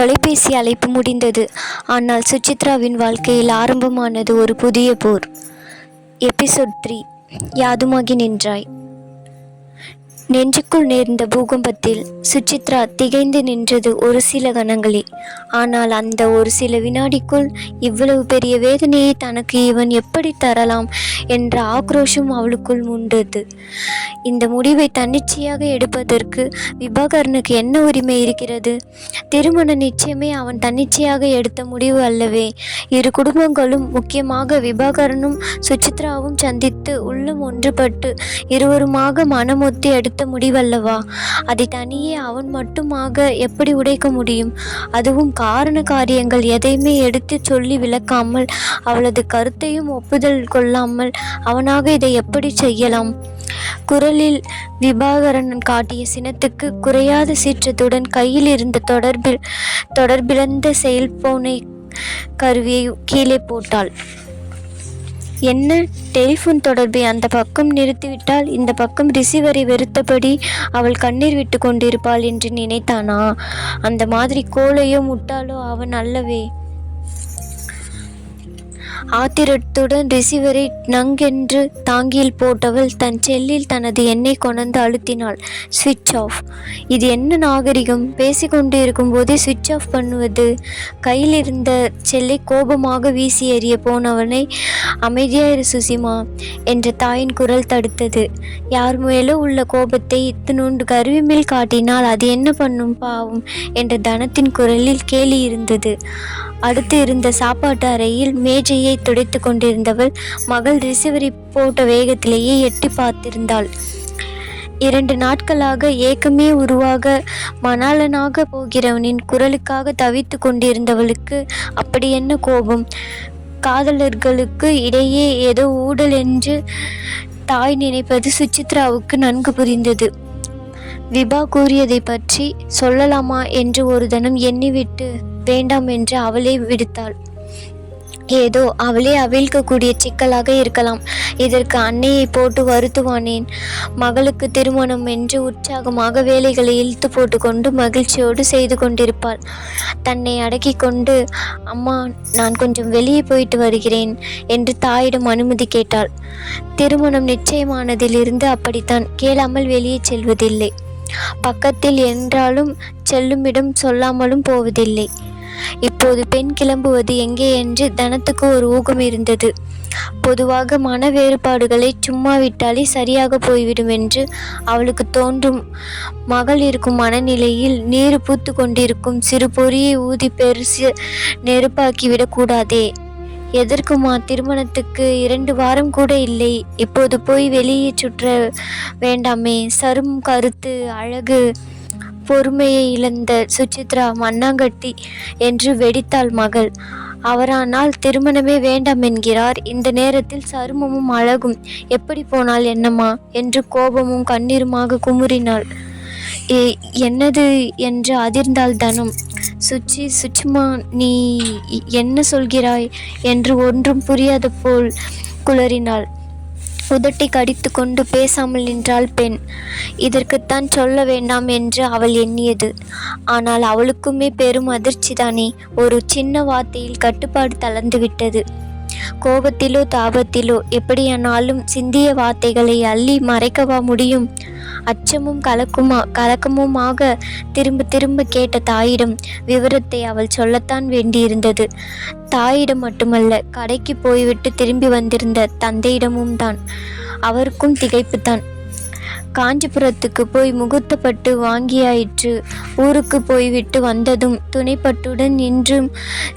தொலைபேசி அழைப்பு முடிந்தது. ஆனால் சுசித்ராவின் வாழ்க்கையில் ஆரம்பமானது ஒரு புதிய போர். எபிசோட் 3. யாதுமாகி நின்றாய். நெஞ்சுக்குள் நேர்ந்த பூகம்பத்தில் சுசித்ரா திகைந்து நின்றது ஒரு சில கணங்களே. ஆனால் அந்த ஒரு சில வினாடிக்குள் இவ்வளவு பெரிய வேதனையை தனக்கு இவன் எப்படி தரலாம் என்ற ஆக்ரோஷம் அவளுக்குள் உண்டது. இந்த முடிவை தன்னிச்சையாக எடுப்பதற்கு விபாகரனுக்கு என்ன உரிமை இருக்கிறது? திருமண நிச்சயமே அவன் தன்னிச்சையாக எடுத்த முடிவு அல்லவே. இரு குடும்பங்களும், முக்கியமாக விபாகரனும் சுசித்ராவும் சந்தித்து உள்ளம் ஒன்றுபட்டு இருவருமாக மனமொத்தி எடுத்த முடிவல்லவா? அதை தனியே அவன் மட்டுமாக எப்படி உடைக்க முடியும்? அதுவும் காரண காரியங்கள் எதையுமே எடுத்து சொல்லி விளக்காமல், அவளது கருத்தையும் ஒப்புதல் கொள்ளாமல் அவனாக இதை எப்படி செய்யலாம்? குரலில் விபாகரன் காட்டிய சினத்துக்கு குறையாத சீற்றத்துடன் கையில் இருந்த தொடர்பிழந்த செல்போனை கருவியை கீழே போட்டாள். என்ன, டெலிஃபோன் தொடர்பை அந்த பக்கம் நிறுத்திவிட்டால் இந்த பக்கம் ரிசீவரை வெறுத்தபடி அவள் கண்ணீர் விட்டு கொண்டிருப்பாள் என்று நினைத்தானா? அந்த மாதிரி கோழையோ முட்டாளோ அவன் அல்லவே. ஆத்திரத்துடன் ரிசீவரை நங்கென்று தாங்கியில் போட்டவள் தன் செல்லில் தனது எண்ணை கொண்டு அழுத்தினாள். ஸ்விட்ச் ஆஃப். இது என்ன நாகரிகம்? பேசிக்கொண்டு இருக்கும் போதே ஸ்விட்ச் ஆஃப் பண்ணுவது? கையில் இருந்த செல்லை கோபமாக வீசி எறிய போனவனை, அமைதியாயிரு சுசிமா என்ற தாயின் குரல் தடுத்தது. யார் மேலோ உள்ள கோபத்தை இத்தினோண்டு கருவி மேல் காட்டினால் அது என்ன பண்ணும் பாவம் என்ற தனத்தின் குரலில் கேலி இருந்தது. அடுத்து இருந்த சாப்பாட்டு அறையில் மேஜையை துடைத்து கொண்டிருந்தவள் மகள் ரிசீவரை போட்ட வேகத்திலேயே எட்டி பார்த்திருந்தாள். 2 நாட்களாக ஏக்கமே உருவாக மணாளனாக போகிறவனின் குரலுக்காக தவித்து கொண்டிருந்தவளுக்கு அப்படி என்ன கோபம்? காதலர்களுக்கு இடையே ஏதோ ஊடல் என்று தாய் நினைப்பது சுசித்ராவுக்கு நன்கு புரிந்தது. விபா கூறியதை பற்றி சொல்லலாமா என்று ஒரு தனம் எண்ணிவிட்டு வேண்டாம் என்று அவளை விடுத்தாள். ஏதோ அவளே அவிழ்க்கக்கூடிய சிக்கலாக இருக்கலாம். இதற்கு அன்னையை போட்டு வருத்துவானேன்? மகளுக்கு திருமணம் என்று உற்சாகமாக வேலைகளை இழுத்து போட்டுக்கொண்டு மகிழ்ச்சியோடு செய்து கொண்டிருப்பாள். தன்னை அடக்கி கொண்டு, அம்மா, நான் கொஞ்சம் வெளியே போயிட்டு வருகிறேன் என்று தாயிடம் அனுமதி கேட்டாள். திருமணம் நிச்சயமானதிலிருந்து அப்படித்தான், கேளாமல் வெளியே செல்வதில்லை. பக்கத்தில் என்றாலும் செல்லுமிடம் சொல்லாமலும் போவதில்லை. இப்போது பெண் கிளம்புவது எங்கே என்று தனத்துக்கு ஒரு ஊகம் இருந்தது. பொதுவாக மன வேறுபாடுகளை சும்மா விட்டாலே சரியாக போய்விடும் என்று அவளுக்கு தோன்றும். மகள் இருக்கும் மனநிலையில் நீர் பூத்து கொண்டிருக்கும் சிறு பொறியை ஊதி பெருசு நெருப்பாக்கிவிடக்கூடாதே. எதற்குமா? திருமணத்துக்கு 2 வாரம் கூட இல்லை. இப்போது போய் வெளியே சுற்ற வேண்டாமே? சரும் கருத்து அழகு. பொறுமையை இழந்த சுசித்ரா மண்ணாங்கட்டி என்று வெடித்தாள் மகள். அவரானால் திருமணமே வேண்டாம் என்கிறார். இந்த நேரத்தில் சருமமும் அழகும் எப்படி போனால் என்னம்மா என்று கோபமும் கண்ணீருமாக குமுறினாள். என்னது என்று அதிர்ந்தாள் தனம். சுச்சிமா, நீ என்ன சொல்கிறாய் என்று ஒன்றும் புரியாத போல் குளறினாள். உதட்டை கடித்து கொண்டு பேசாமல் நின்றாள் பெண். இதற்குத்தான் சொல்ல வேண்டாம் என்று அவள் எண்ணியது. ஆனால் அவளுக்குமே பெரும் அதிர்ச்சிதானே. ஒரு சின்ன வார்த்தையில் கட்டுப்பாடு தளர்ந்துவிட்டது. கோபத்திலோ தாபத்திலோ எப்படியானாலும் சிந்திய வார்த்தைகளை அள்ளி மறைக்கவா முடியும்? அச்சமும் கலக்கமுமாக திரும்ப திரும்ப கேட்ட தாயிடம் விவரத்தை அவள் சொல்லத்தான் வேண்டியிருந்தது. தாயிடம் மட்டுமல்ல, கடைக்கு போய்விட்டு திரும்பி வந்திருந்த தந்தையிடமும் தான். அவருக்கும் திகைப்புத்தான். காஞ்சிபுரத்துக்கு போய் முகூர்த்தப்பட்டு வாங்கியாயிற்று. ஊருக்கு போய்விட்டு வந்ததும் துணைப்பட்டுடன் இன்றும்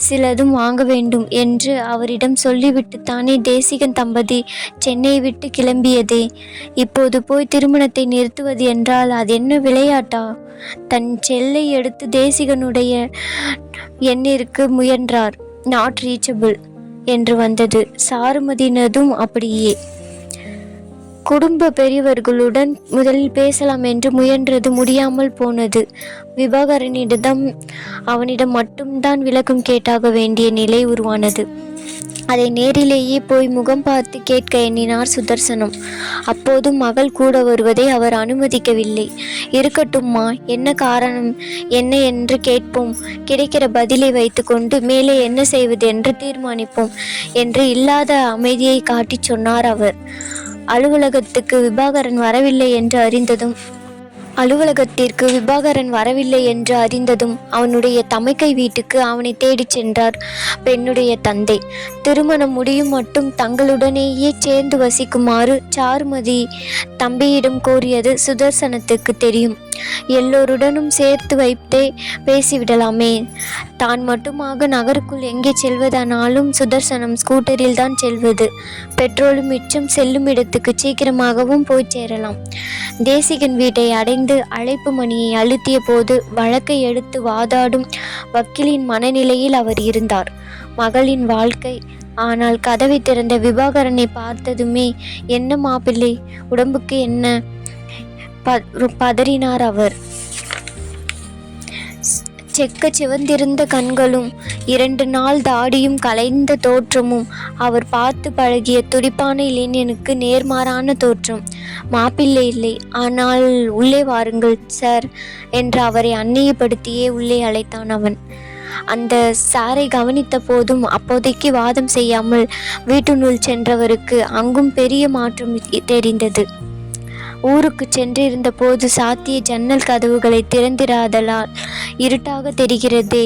சிலதும் வாங்க வேண்டும் என்று அவரிடம் சொல்லிவிட்டுத்தானே தேசிகன் தம்பதி சென்னை விட்டு கிளம்பியதே. இப்போது போய் திருமணத்தை நிறுத்துவது என்றால் அது என்ன விளையாட்டா? தன் செல்லை எடுத்து தேசிகனுடைய எண்ணிற்கு முயன்றார். நாட் ரீச்சபிள் என்று வந்தது. சாருமதினதும் அப்படியே. குடும்ப பெரியவர்களுடன் முதலில் பேசலாம் என்று முயன்றது முடியாமல் போனது. விபாகரனிடம் அவனிடம் மட்டும்தான் விளக்கம் கேட்டாக வேண்டிய நிலை உருவானது. அதை நேரிலேயே போய் முகம் பார்த்து கேட்க எண்ணினார் சுதர்சனம். அப்போதும் மகள் கூட வருவதை அவர் அனுமதிக்கவில்லை. இருக்கட்டும்மா, என்ன காரணம் என்ன என்று கேட்போம், கிடைக்கிற பதிலை வைத்துக்கொண்டு மேலே என்ன செய்வது என்று தீர்மானிப்போம் என்று இல்லாத அமைதியை காட்டிச் சொன்னார் அவர். அலுவலகத்திற்கு விபாகரன் வரவில்லை என்று அறிந்ததும் அவனுடைய தமைக்கை வீட்டுக்கு அவனை தேடிச் சென்றார் பெண்ணுடைய தந்தை. திருமணம் முடியும் மட்டும் தங்களுடனேயே சேர்ந்து வசிக்குமாறு சாருமதி தம்பியிடம் கோரியது சுதர்சனத்துக்கு தெரியும். எல்லோருடனும் சேர்த்து வைத்தே பேசிவிடலாமே. தான் மட்டுமாக நகருக்குள் எங்கே செல்வதானாலும் சுதர்சனம் ஸ்கூட்டரில் தான் செல்வது. பெட்ரோலும் மிச்சம், செல்லும் இடத்துக்கு சீக்கிரமாகவும் போய் சேரலாம். தேசிகன் வீட்டை அடைந்து அழைப்பு மணியை அழுத்திய போது வழக்கை எடுத்து வாதாடும் வக்கீலின் மனநிலையில் அவர் இருந்தார். மகளின் வாழ்க்கை. ஆனால் கதவை திறந்த விபாகரனை பார்த்ததுமே, என்ன மாப்பிள்ளை, உடம்புக்கு என்ன? பதறினார் அவர். செக்க சிவந்திருந்த கண்களும் 2 நாள் தாடியும் கலைந்த தோற்றமும், அவர் பார்த்து பழகிய துடிப்பான இளைஞனுக்கு நேர்மாறான தோற்றம். மாப்பிள்ளை இல்லை, ஆனால் உள்ளே வாருங்கள் சார் என்று அவரை அந்நியப்படுத்தியே உள்ளே அழைத்தான் அவன். அந்த சாரை கவனித்த போதும் அப்போதைக்கு வாதம் செய்யாமல் வீட்டுக்குள் சென்றவருக்கு அங்கும் பெரிய மாற்றம் தெரிந்தது. ஊருக்கு சென்றிருந்த போது சாத்திய ஜன்னல் கதவுகளை திறந்திராதலால் இருட்டாக தெரிகிறதே.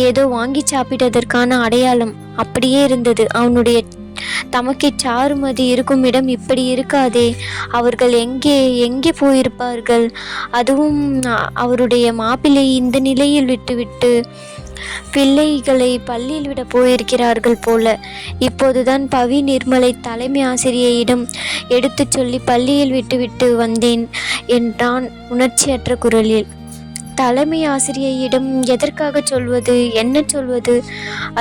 ஏதோ வாங்கி சாப்பிட்டதற்கான அடையாளம் அப்படியே இருந்தது. அவனுடைய தமக்கை சாருமதி இருக்கும் இடம் இப்படி இருக்காதே. அவர்கள் எங்கே போயிருப்பார்கள்? அதுவும் அவருடைய மாப்பிள்ளை இந்த நிலையில் விட்டுவிட்டு பிள்ளைகளை பள்ளியில் விட போயிருக்கிறார்கள் போல. இப்போதுதான் பவி நிர்மலை தலைமை ஆசிரியையிடம் எடுத்து சொல்லி பள்ளியில் விட்டுவிட்டு வந்தேன் என்றான் உணர்ச்சியற்ற குரலில். தலைமை ஆசிரியையிடம் எதற்காக சொல்வது, என்ன சொல்வது?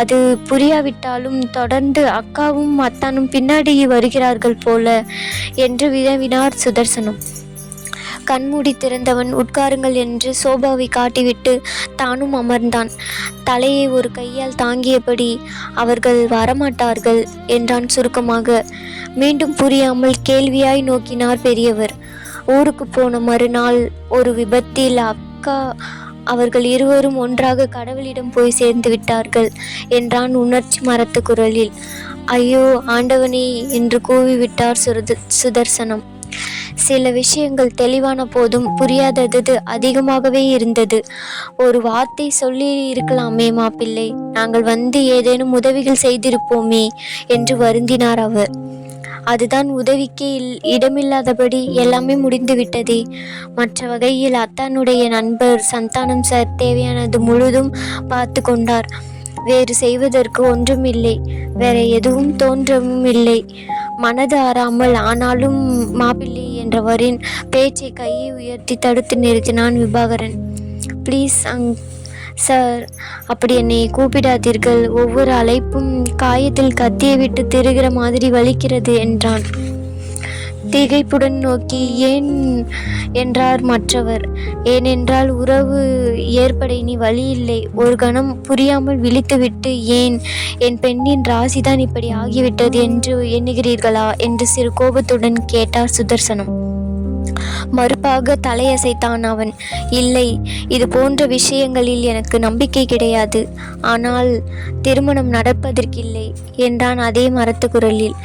அது புரியாவிட்டாலும் தொடர்ந்து அக்காவும் அத்தானும் பின்னாடி வருகிறார்கள் போல என்று வினவினார் சுதர்சனம். கண்மூடி திறந்தவன் உட்காருங்கள் என்று சோபாவை காட்டிவிட்டு தானும் அமர்ந்தான். தலையை ஒரு கையால் தாங்கியபடி, அவர்கள் வரமாட்டார்கள் என்றான் சுருக்கமாக. மீண்டும் புரியாமல் கேள்வியாய் நோக்கினார் பெரியவர். ஊருக்கு போன மறுநாள் ஒரு விபத்தில் அக்கா அவர்கள் இருவரும் ஒன்றாக கடவுளிடம் போய் சேர்ந்து விட்டார்கள் என்றான் உணர்ச்சி மரத்த குரலில். ஐயோ ஆண்டவனே என்று கூவிவிட்டார் சுதர்சனம். சில விஷயங்கள் தெளிவான போதும் புரியாதது அதிகமாகவே இருந்தது. ஒரு வார்த்தை சொல்லி இருக்கலாமே மாப்பிள்ளை, நாங்கள் வந்து ஏதேனும் உதவிகள் செய்திருப்போமே என்று வருந்தினார் அவர். அதுதான் உதவிக்கு இடமில்லாதபடி எல்லாமே முடிந்து விட்டதே. மற்ற வகையில் அத்தானுடைய நண்பர் சந்தானம் சார் தேவையானது முழுதும் பார்த்து கொண்டார். வேறு செய்வதற்கு ஒன்றும் இல்லை, வேற எதுவும் தோன்றவும் இல்லை. மனது ஆறாமல் ஆனாலும் மாப்பிள்ளை என்றவரின் பேச்சை கையை உயர்த்தி தடுத்து நிறுத்தினான் விபாகரன். ப்ளீஸ் சார், அப்படி என்னை கூப்பிடாதீர்கள். ஒவ்வொரு அழைப்பும் காயத்தில் கத்தியை விட்டு திருகிற மாதிரி வலிக்கிறது என்றான் திகைப்புடன் நோக்கி. ஏன் என்றார் மற்றவர். ஏனென்றால் உறவு ஏற்பட இனி வழி இல்லை. ஒரு கணம் புரியாமல் விழித்துவிட்டு, ஏன் என் பெண்ணின் ராசிதான் இப்படி ஆகிவிட்டது என்று எண்ணுகிறீர்களா என்று சிறு கோபத்துடன் கேட்டார் சுதர்சனம். மறுப்பாக தலையசைத்தான் அவன். இல்லை, இது போன்ற விஷயங்களில் எனக்கு நம்பிக்கை கிடையாது. ஆனால் திருமணம் நடப்பதற்கில்லை என்றான் அதே மரத்த குரலில்.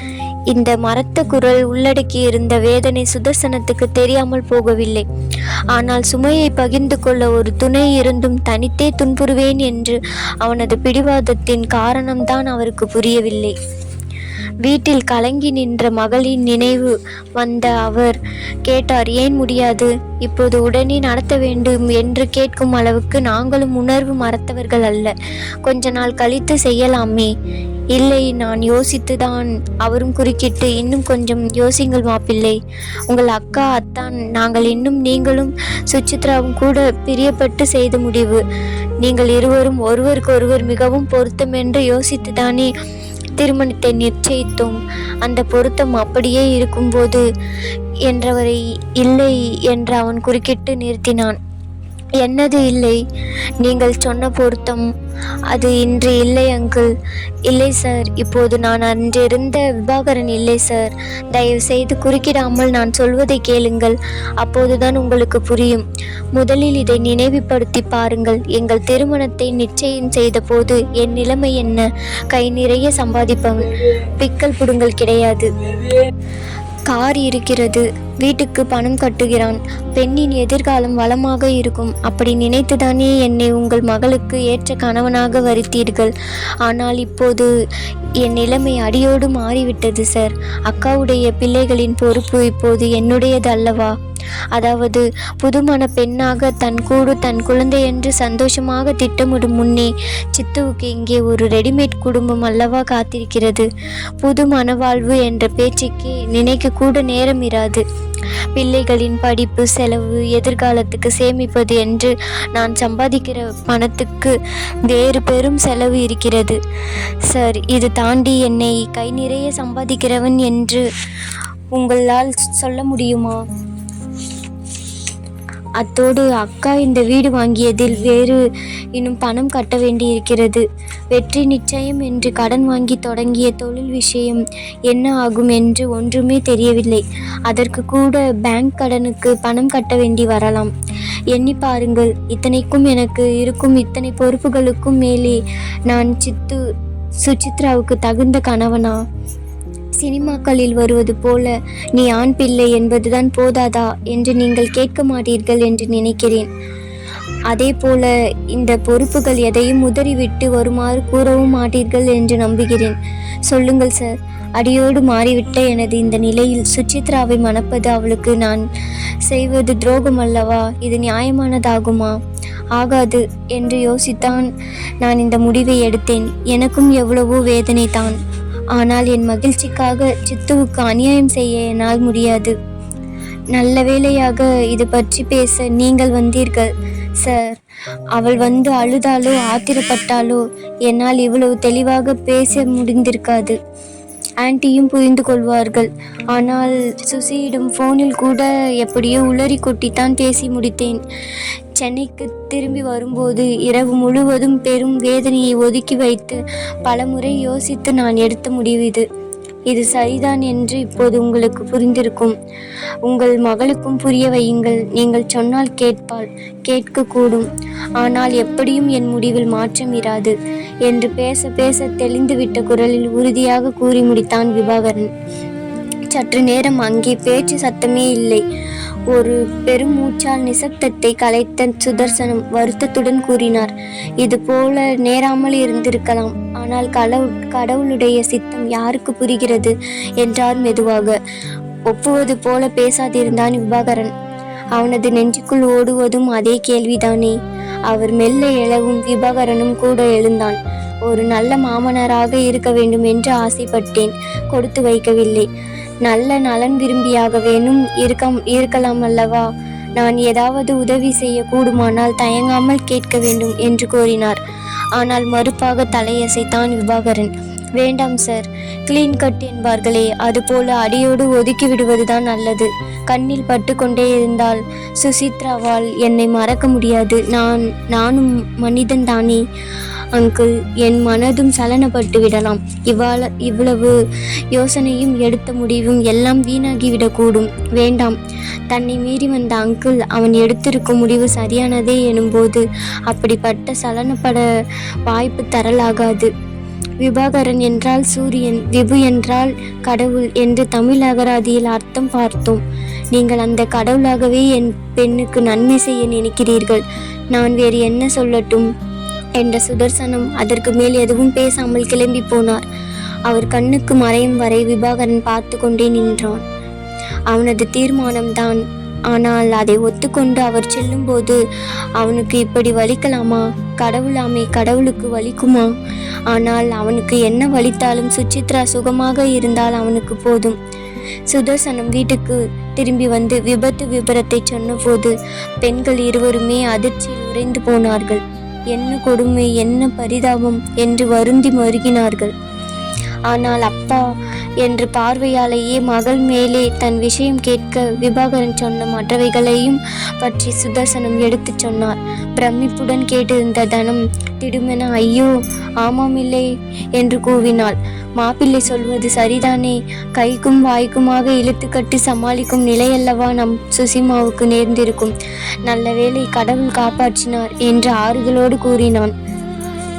இந்த மரத்த குரல் உள்ளடக்கியிருந்த வேதனை சுதர்சனத்துக்கு தெரியாமல் போகவில்லை. ஆனால் சுமையை பகிர்ந்து கொள்ள ஒரு துணை இருந்தும் தனித்தே துன்புறுவேன் என்று அவனது பிடிவாதத்தின் காரணம்தான் அவருக்கு புரியவில்லை. வீட்டில் கலங்கி நின்ற மகளின் நினைவு வந்த அவர் கேட்டார், ஏன் முடியாது? இப்போது உடனே நடத்த வேண்டும் என்று கேட்கும் அளவுக்கு நாங்களும் உணர்வு மறத்தவர்கள் அல்ல. கொஞ்ச நாள் கழித்து செய்யலாமே. இல்லை, நான் யோசித்துதான். அவரும் குறுக்கிட்டு, இன்னும் கொஞ்சம் யோசிங்கள் மாப்பிள்ளை. உங்கள் அக்கா அத்தான் நாங்கள் இன்னும் நீங்களும் சுசித்ராவும் கூட பிரியப்பட்டு செய்த முடிவு. நீங்கள் இருவரும் ஒருவருக்கொருவர் மிகவும் பொருத்தமென்று யோசித்துதானே திருமணத்தை நிச்சயித்தோம். அந்த பொருத்தம் அப்படியே இருக்கும்போது என்றவரை இல்லை என்று அவன் குறுக்கிட்டு நிறுத்தினான். என்னது இல்லை? நீங்கள் சொன்ன பொருத்தம் அது இன்று இல்லை அங்கிள். இல்லை சார், இப்போது நான் அன்றிருந்த விபாகரன் இல்லை சார். தயவு செய்து குறுக்கிடாமல் நான் சொல்வதை கேளுங்கள், அப்போதுதான் உங்களுக்கு புரியும். முதலில் இதை நினைவுபடுத்தி பாருங்கள். எங்கள் திருமணத்தை நிச்சயம் செய்த போது என் நிலைமை என்ன? கை நிறைய சம்பாதிப்பவன், பிக்கல் புடுங்கல் கிடையாது. கார் இருக்கிறது, வீட்டுக்கு பணம் கட்டுகிறான். பெண்ணின் எதிர்காலம் வளமாக இருக்கும். அப்படி நினைத்துதானே என்னை உங்கள் மகளுக்கு ஏற்ற கணவனாக வருத்தீர்கள். ஆனால் இப்போது என் நிலைமை அடியோடு மாறிவிட்டது சார். அக்காவுடைய பிள்ளைகளின் பொறுப்பு இப்போது என்னுடையது அல்லவா? அதாவது புதுமண பெண்ணாக தன் கூடு தன் குழந்தை என்று சந்தோஷமாக திட்டமிடும் முன்னே சித்துவுக்கு இங்கே ஒரு ரெடிமேட் குடும்பம் அல்லவா காத்திருக்கிறது. புது மனவாழ்வு என்ற பேச்சுக்கே நினைக்க கூட நேரம் இராது. பிள்ளைகளின் படிப்பு செலவு, எதிர்காலத்துக்கு சேமிப்பது என்று நான் சம்பாதிக்கிற பணத்துக்கு வேறு பெரும் செலவு இருக்கிறது சார். இது தாண்டி என்னை கை நிறைய சம்பாதிக்கிறவன் என்று உங்களால் சொல்ல முடியுமா? அத்தோடு அக்கா இந்த வீடு வாங்கியதில் வேறு இன்னும் பணம் கட்ட வேண்டி இருக்கிறது. வெற்றி நிச்சயம் என்று கடன் வாங்கி தொடங்கிய தொழில் விஷயம் என்ன ஆகும் என்று ஒன்றுமே தெரியவில்லை. அதற்கு கூட பேங்க் கடனுக்கு பணம் கட்ட வேண்டி வரலாம். எண்ணி பாருங்கள். இத்தனைக்கும் எனக்கு இருக்கும் இத்தனை பொறுப்புகளுக்கும் மேலே நான் சுசித்ராவுக்கு தகுந்த கணவனா? சினிமாக்களில் வருவது போல நீ ஆண் பிள்ளை என்பதுதான் போதாதா என்று நீங்கள் கேட்க மாட்டீர்கள் என்று நினைக்கிறேன். அதே போல இந்த பொறுப்புகள் எதையும் உதறிவிட்டு வருமாறு கூறவும் மாட்டீர்கள் என்று நம்புகிறேன். சொல்லுங்கள் சார். அடியோடு மாறிவிட்ட எனது இந்த நிலையில் சுசித்ராவை மணப்பது அவளுக்கு நான் செய்வது துரோகம் அல்லவா? இது நியாயமானதாகுமா? ஆகாது என்று யோசித்தான் நான் இந்த முடிவை எடுத்தேன். எனக்கும் எவ்வளவோ வேதனை தான். ஆனால் என் மகிழ்ச்சிக்காக சித்துவுக்கு அநியாயம் செய்ய என்னால் முடியாது. நல்ல வேளையாக இது பற்றி பேச நீங்கள் வந்தீர்கள் சார். அவள் வந்து அழுதாலோ ஆத்திரப்பட்டாலோ என்னால் இவ்வளவு தெளிவாக பேச முடிந்திருக்காது. ஆன்ட்டியும் புரிந்து கொள்வார்கள். ஆனால் சுசியிடம் ஃபோனில் கூட எப்படியோ உளறி கொட்டித்தான் பேசி முடித்தேன். சென்னைக்கு திரும்பி வரும்போது இரவு முழுவதும் பெரும் வேதனையை ஒதுக்கி வைத்து பலமுறை யோசித்து நான் எடுத்த முடிவு இது சரிதான் என்று இப்போது உங்களுக்கு புரிந்திருக்கும். உங்கள் மகளுக்கும் புரிய வையுங்கள். நீங்கள் சொன்னால் கேட்பாள், கேட்கக்கூடும். ஆனால் எப்படியும் என் முடிவில் மாற்றம் இராது என்று பேச பேச தெளிந்துவிட்ட குரலில் உறுதியாக கூறி முடித்தான் விபாகரன். சற்று நேரம் அங்கே பேச்சு சத்தமே இல்லை. ஒரு பெரும் மூச்சால் நிசப்தத்தை கலைத்த சுதர்சனம் வருத்தத்துடன் கூறினார், இது போல நேராமல் இருந்திருக்கலாம். ஆனால் கடவுளுடைய சித்தம் யாருக்கு புரிகிறது என்றார் மெதுவாக. ஒப்புவது போல பேசாதிருந்தான் விபாகரன். அவனது நெஞ்சுக்குள் ஓடுவதும் அதே கேள்விதானே. அவர் மெல்ல எழவும் விபாகரனும் கூட எழுந்தான். ஒரு நல்ல மாமனராக இருக்க வேண்டும் என்று ஆசைப்பட்டேன், கொடுத்து வைக்கவில்லை. நல்ல நலன் விரும்பியாக வேணும் இருக்கலாம் அல்லவா? நான் ஏதாவது உதவி செய்ய கூடுமானால் தயங்காமல் கேட்க வேண்டும் என்று கோரினார். ஆனால் மறுப்பாக தலையசைத்தான் விபாகரன். வேண்டாம் சார், கிளீன் கட் என்பார்களே, அதுபோல அடியோடு ஒதுக்கி விடுவதுதான் நல்லது. கண்ணில் பட்டு கொண்டே இருந்தால் சுசித்ராவால் என்னை மறக்க முடியாது. நானும் மனிதன் தானே அங்கிள். என் மனதும் சலனப்பட்டு விடலாம். இவ்வளவு யோசனையும் எடுத்த முடிவும் எல்லாம் வீணாகிவிடக்கூடும். வேண்டாம். தன்னை மீறி வந்த அங்கிள் அவன் எடுத்திருக்கும் முடிவு சரியானதே எனும்போது அப்படிப்பட்ட சலனப்பட வாய்ப்பு தரலாகாது. விபாகரன் என்றால் சூரியன், விபு என்றால் கடவுள் என்று தமிழ் அகராதியில் அர்த்தம் பார்த்தோம். நீங்கள் அந்த கடவுளாகவே என் பெண்ணுக்கு நன்மை செய்ய நினைக்கிறீர்கள். நான் வேறு என்ன சொல்லட்டும் என்ற சுதர்சனம் அதற்கு மேல் எதுவும் பேசாமல் கிளம்பி போனார். அவர் கண்ணுக்கு மறையும் வரை விபாகரன் பார்த்து கொண்டே நின்றான். அவனது தீர்மானம்தான். ஆனால் அதை ஒத்துக்கொண்டு அவர் செல்லும்போது அவனுக்கு இப்படி வலிக்கலாமா? கடவுளாமை கடவுளுக்கு வலிக்குமா? ஆனால் அவனுக்கு என்ன வலித்தாலும் சுசித்ரா சுகமாக இருந்தால் அவனுக்கு போதும். சுதர்சனம் வீட்டுக்கு திரும்பி வந்து விபத்து விபரத்தை சொன்னபோது பெண்கள் இருவருமே அதிர்ச்சியில் உறைந்து போனார்கள். என்ன கொடுமை, என்ன பரிதாபம் என்று வருந்தி மருகினார்கள். ஆனால் அப்பா, என்று பார்வையாலேயே மகள் மேலே தன் விஷயம் கேட்க விபாகரன் சொன்ன மற்றவைகளையும் பற்றி சுதர்சனம் எடுத்துச் சொன்னார். பிரமிப்புடன் கேட்டிருந்த தனம் திடுமென ஐயோ ஆமாமில்லை என்று கூவினாள். மாப்பிள்ளை சொல்வது சரிதானே, கைக்கும் வாய்க்குமாக இழுத்து கட்டி சமாளிக்கும் நிலையல்லவா நம் சுசிமாவுக்கு நேர்ந்திருக்கும். நல்ல வேளை கடவுள் காப்பாற்றினார் என்று ஆறுதலோடு கூறினான்.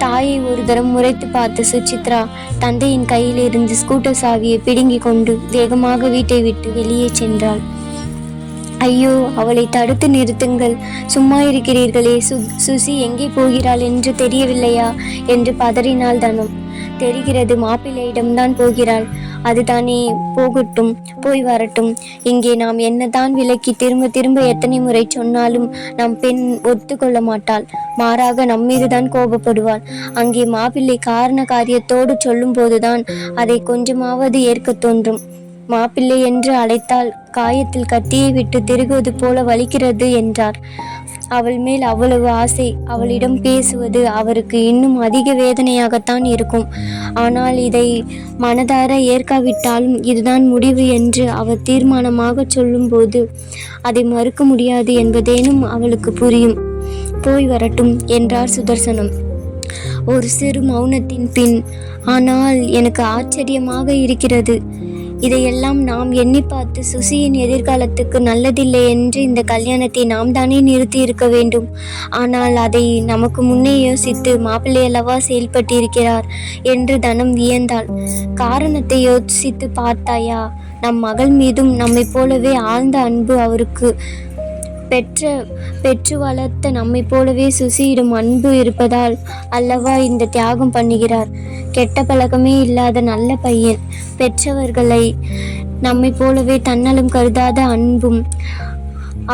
தாயை ஒரு தரம் முறைத்து பார்த்த சுசித்ரா தந்தையின் கையிலிருந்து ஸ்கூட்டர் சாவியை பிடுங்கிக் கொண்டு வேகமாக வீட்டை விட்டு வெளியே சென்றாள். ஐயோ, அவளை தடுத்து நிறுத்துங்கள், சும்மா இருக்கிறீர்களே, சுசி எங்கே போகிறாள் என்று தெரியவில்லையா என்று பதறினாள் தனம். தெரிகிறது, மாப்பிள்ளையிடம்தான் போகிறாள். அதுதானே, போகட்டும், போய் வரட்டும். இங்கே நாம் என்னதான் விலக்கி திரும்ப திரும்ப எத்தனை முறை சொன்னாலும் நம் பெண் ஒத்துக்கொள்ள மாட்டாள். மாறாக நம்மீதுதான் கோபப்படுவாள். அங்கே மாப்பிள்ளை காரண காரியத்தோடு சொல்லும் போதுதான் அதை கொஞ்சமாவது ஏற்க தோன்றும். மாப்பிள்ளை என்று அழைத்தால் காயத்தில் கத்தியை விட்டு திருகுவது போல வலிக்கிறது என்றார். அவள் மேல் அவ்வளவு ஆசை. அவளிடம் பேசுவது அவருக்கு இன்னும் அதிக வேதனையாகத்தான் இருக்கும். ஆனால் இதை மனதார ஏற்காவிட்டாலும் இதுதான் முடிவு என்று அவர் தீர்மானமாக சொல்லும்போது அதை மறுக்க முடியாது என்பதேனும் அவளுக்கு புரியும். போய் வரட்டும் என்றார் சுதர்சனம். ஒரு சிறு மௌனத்தின் பின், ஆனால் எனக்கு ஆச்சரியமாக இருக்கிறது. இதையெல்லாம் நாம் எண்ணி பார்த்து சுசியின் எதிர்காலத்துக்கு நல்லதில்லை என்று இந்த கல்யாணத்தை நாம் தானே நிறுத்தி இருக்க வேண்டும். ஆனால் அதை நமக்கு முன்னே யோசித்து மாப்பிள்ளை அல்லவா செயல்பட்டிருக்கிறார் என்று தனம் வியந்தாள். காரணத்தை யோசித்து பார்த்தாயா? நம் மகள் மீதும் நம்மை போலவே ஆழ்ந்த அன்பு அவருக்கு. பெற்று வளர்த்த நம்மை போலவே சுசியிடம் அன்பு இருப்பதால் அல்லவா இந்த தியாகம் பண்ணுகிறார். கெட்ட பழக்கமே இல்லாத நல்ல பையன். பெற்றவர்களை நம்மை போலவே தன்னலம் கருதாத அன்பும்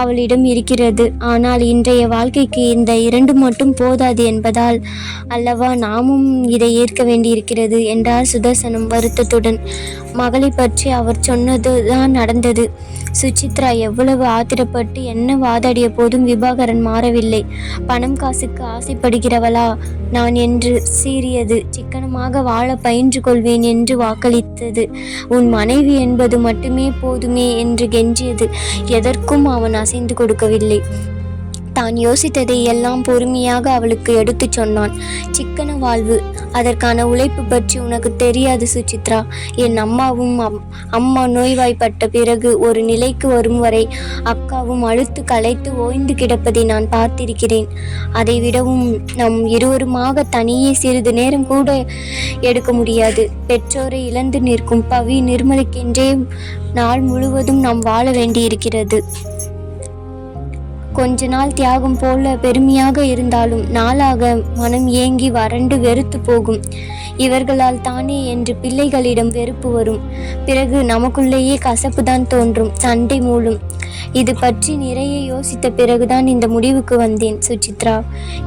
அவளிடம் இருக்கிறது. ஆனால் இன்றைய வாழ்க்கைக்கு இந்த இரண்டு மட்டும் போதாது என்பதால் அல்லவா நாமும் இதை ஏற்க வேண்டியிருக்கிறது என்றார் சுதர்சனம் வருத்தத்துடன். மகளை பற்றி அவர் சொன்னதுதான் நடந்தது. சுசித்ரா எவ்வளவு ஆத்திரப்பட்டு என்ன வாதாடிய போதும் விபாகரன் மாறவில்லை. பணம் காசுக்கு ஆசைப்படுகிறவளா நான் என்று சீறியது. சிக்கனமாக வாழ பயின்று கொள்வேன் என்று வாக்களித்தது. உன் மனைவி என்பது மட்டுமே போதுமே என்று கெஞ்சியது. எதற்கும் அவன் அசைந்து கொடுக்கவில்லை. தான் யோசித்ததை எல்லாம் பொறுமையாக அவளுக்கு எடுத்து சொன்னான். சிக்கன வாழ்வு, அதற்கான உழைப்பு பற்றி உனக்கு தெரியாது சுசித்ரா. என் அம்மா நோய்வாய்ப்பட்ட பிறகு ஒரு நிலைக்கு வரும் வரை அக்காவும் அழுத்து களைத்து ஓய்ந்து கிடப்பதை நான் பார்த்திருக்கிறேன். அதை விடவும் நம் இருவருமாக தனியே சிறிது நேரம் கூட எடுக்க முடியாது. பெற்றோரை இழந்து நிற்கும் பவி நிர்மலுக்கென்றே நாள் முழுவதும் நாம் வாழ வேண்டியிருக்கிறது. கொஞ்ச நாள் தியாகம் போல பெருமையாக இருந்தாலும் நாளாக மனம் ஏங்கி வறண்டு வெறுத்து போகும். இவர்களால் தானே என்று பிள்ளைகளிடம் வெறுப்பு வரும். பிறகு நமக்குள்ளேயே கசப்பு தான் தோன்றும், சண்டை மூளும். இது பற்றி நிறைய யோசித்த பிறகுதான் இந்த முடிவுக்கு வந்தேன் சுசித்ரா.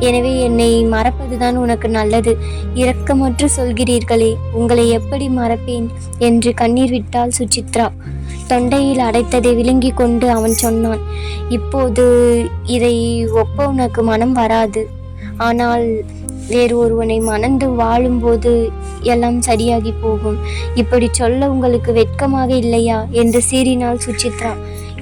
எனவே என்னை மறப்பதுதான் உனக்கு நல்லது. இரக்கமற்று சொல்கிறீர்களே, உங்களை எப்படி மறப்பேன் என்று கண்ணீர் விட்டாள் சுசித்ரா. தொண்டையில் அடைத்ததை விழுங்கி கொண்டு அவன் சொன்னான். இப்போது இதை ஒப்ப உனக்கு மனம் வராது. ஆனால் வேறு ஒருவனை மணந்து வாழும்போது எல்லாம் சரியாகி போகும். இப்படி சொல்ல உங்களுக்கு வெட்கமாக இல்லையா என்று சீறினாள் சுசித்ரா.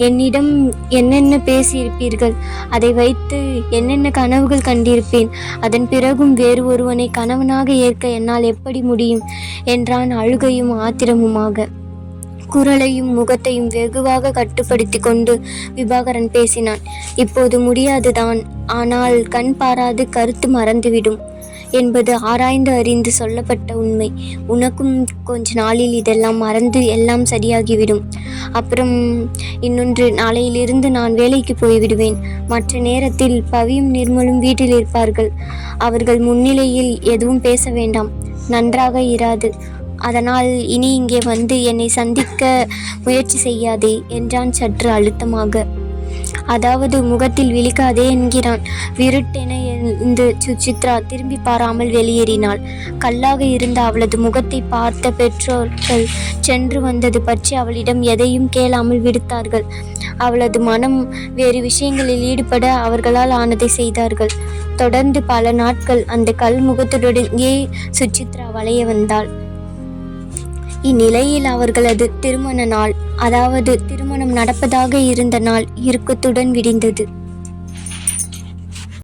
என்னிடம் என்னென்ன பேசியிருப்பீர்கள், அதை வைத்து என்னென்ன கனவுகள் கண்டிருப்பேன். அதன் பிறகும் வேறு ஒருவனை கணவனாக ஏற்க என்னால் எப்படி முடியும் என்றான் அழுகையும் ஆத்திரமுமாக. குரலையும் முகத்தையும் வெகுவாக கட்டுப்படுத்தி கொண்டு விபாகரன் பேசினான். இப்போது முடியாதுதான், ஆனால் கண் பாராது கருத்து மறந்துவிடும் என்பது ஆராய்ந்து அறிந்து சொல்லப்பட்ட உண்மை. உனக்கும் கொஞ்ச நாளில் இதெல்லாம் மறந்து எல்லாம் சரியாகிவிடும். அப்புறம் இன்னொன்று, நாளையிலிருந்து நான் வேலைக்கு போய்விடுவேன். மற்ற நேரத்தில் பவியும் நிர்மலும் வீட்டில் இருப்பார்கள். அவர்கள் முன்னிலையில் எதுவும் பேச வேண்டாம், நன்றாக இராது. அதனால் இனி இங்கே வந்து என்னை சந்திக்க முயற்சி செய்யாதே என்றான் சற்று அழுத்தமாக. அதாவது முகத்தில் விழிக்காதே என்கிறான். விருட்டென எழுந்து சுசித்ரா திரும்பி பாராமல் வெளியேறினாள். கல்லாக இருந்த அவளது முகத்தை பார்த்த பெற்றோர்கள் சென்று வந்தது பற்றி அவளிடம் எதையும் கேளாமல் விடுத்தார்கள். அவளது மனம் வேறு விஷயங்களில் ஈடுபட அவர்களால் ஆனதை செய்தார்கள். தொடர்ந்து பல நாட்கள் அந்த கல் முகத்துடனே சுசித்ரா வளைய வந்தாள். இந்நிலையில் அவர்களது திருமண நாள், அதாவது திருமணம் நடப்பதாக இருந்த நாள் இறுக்கத்துடன் விடிந்தது.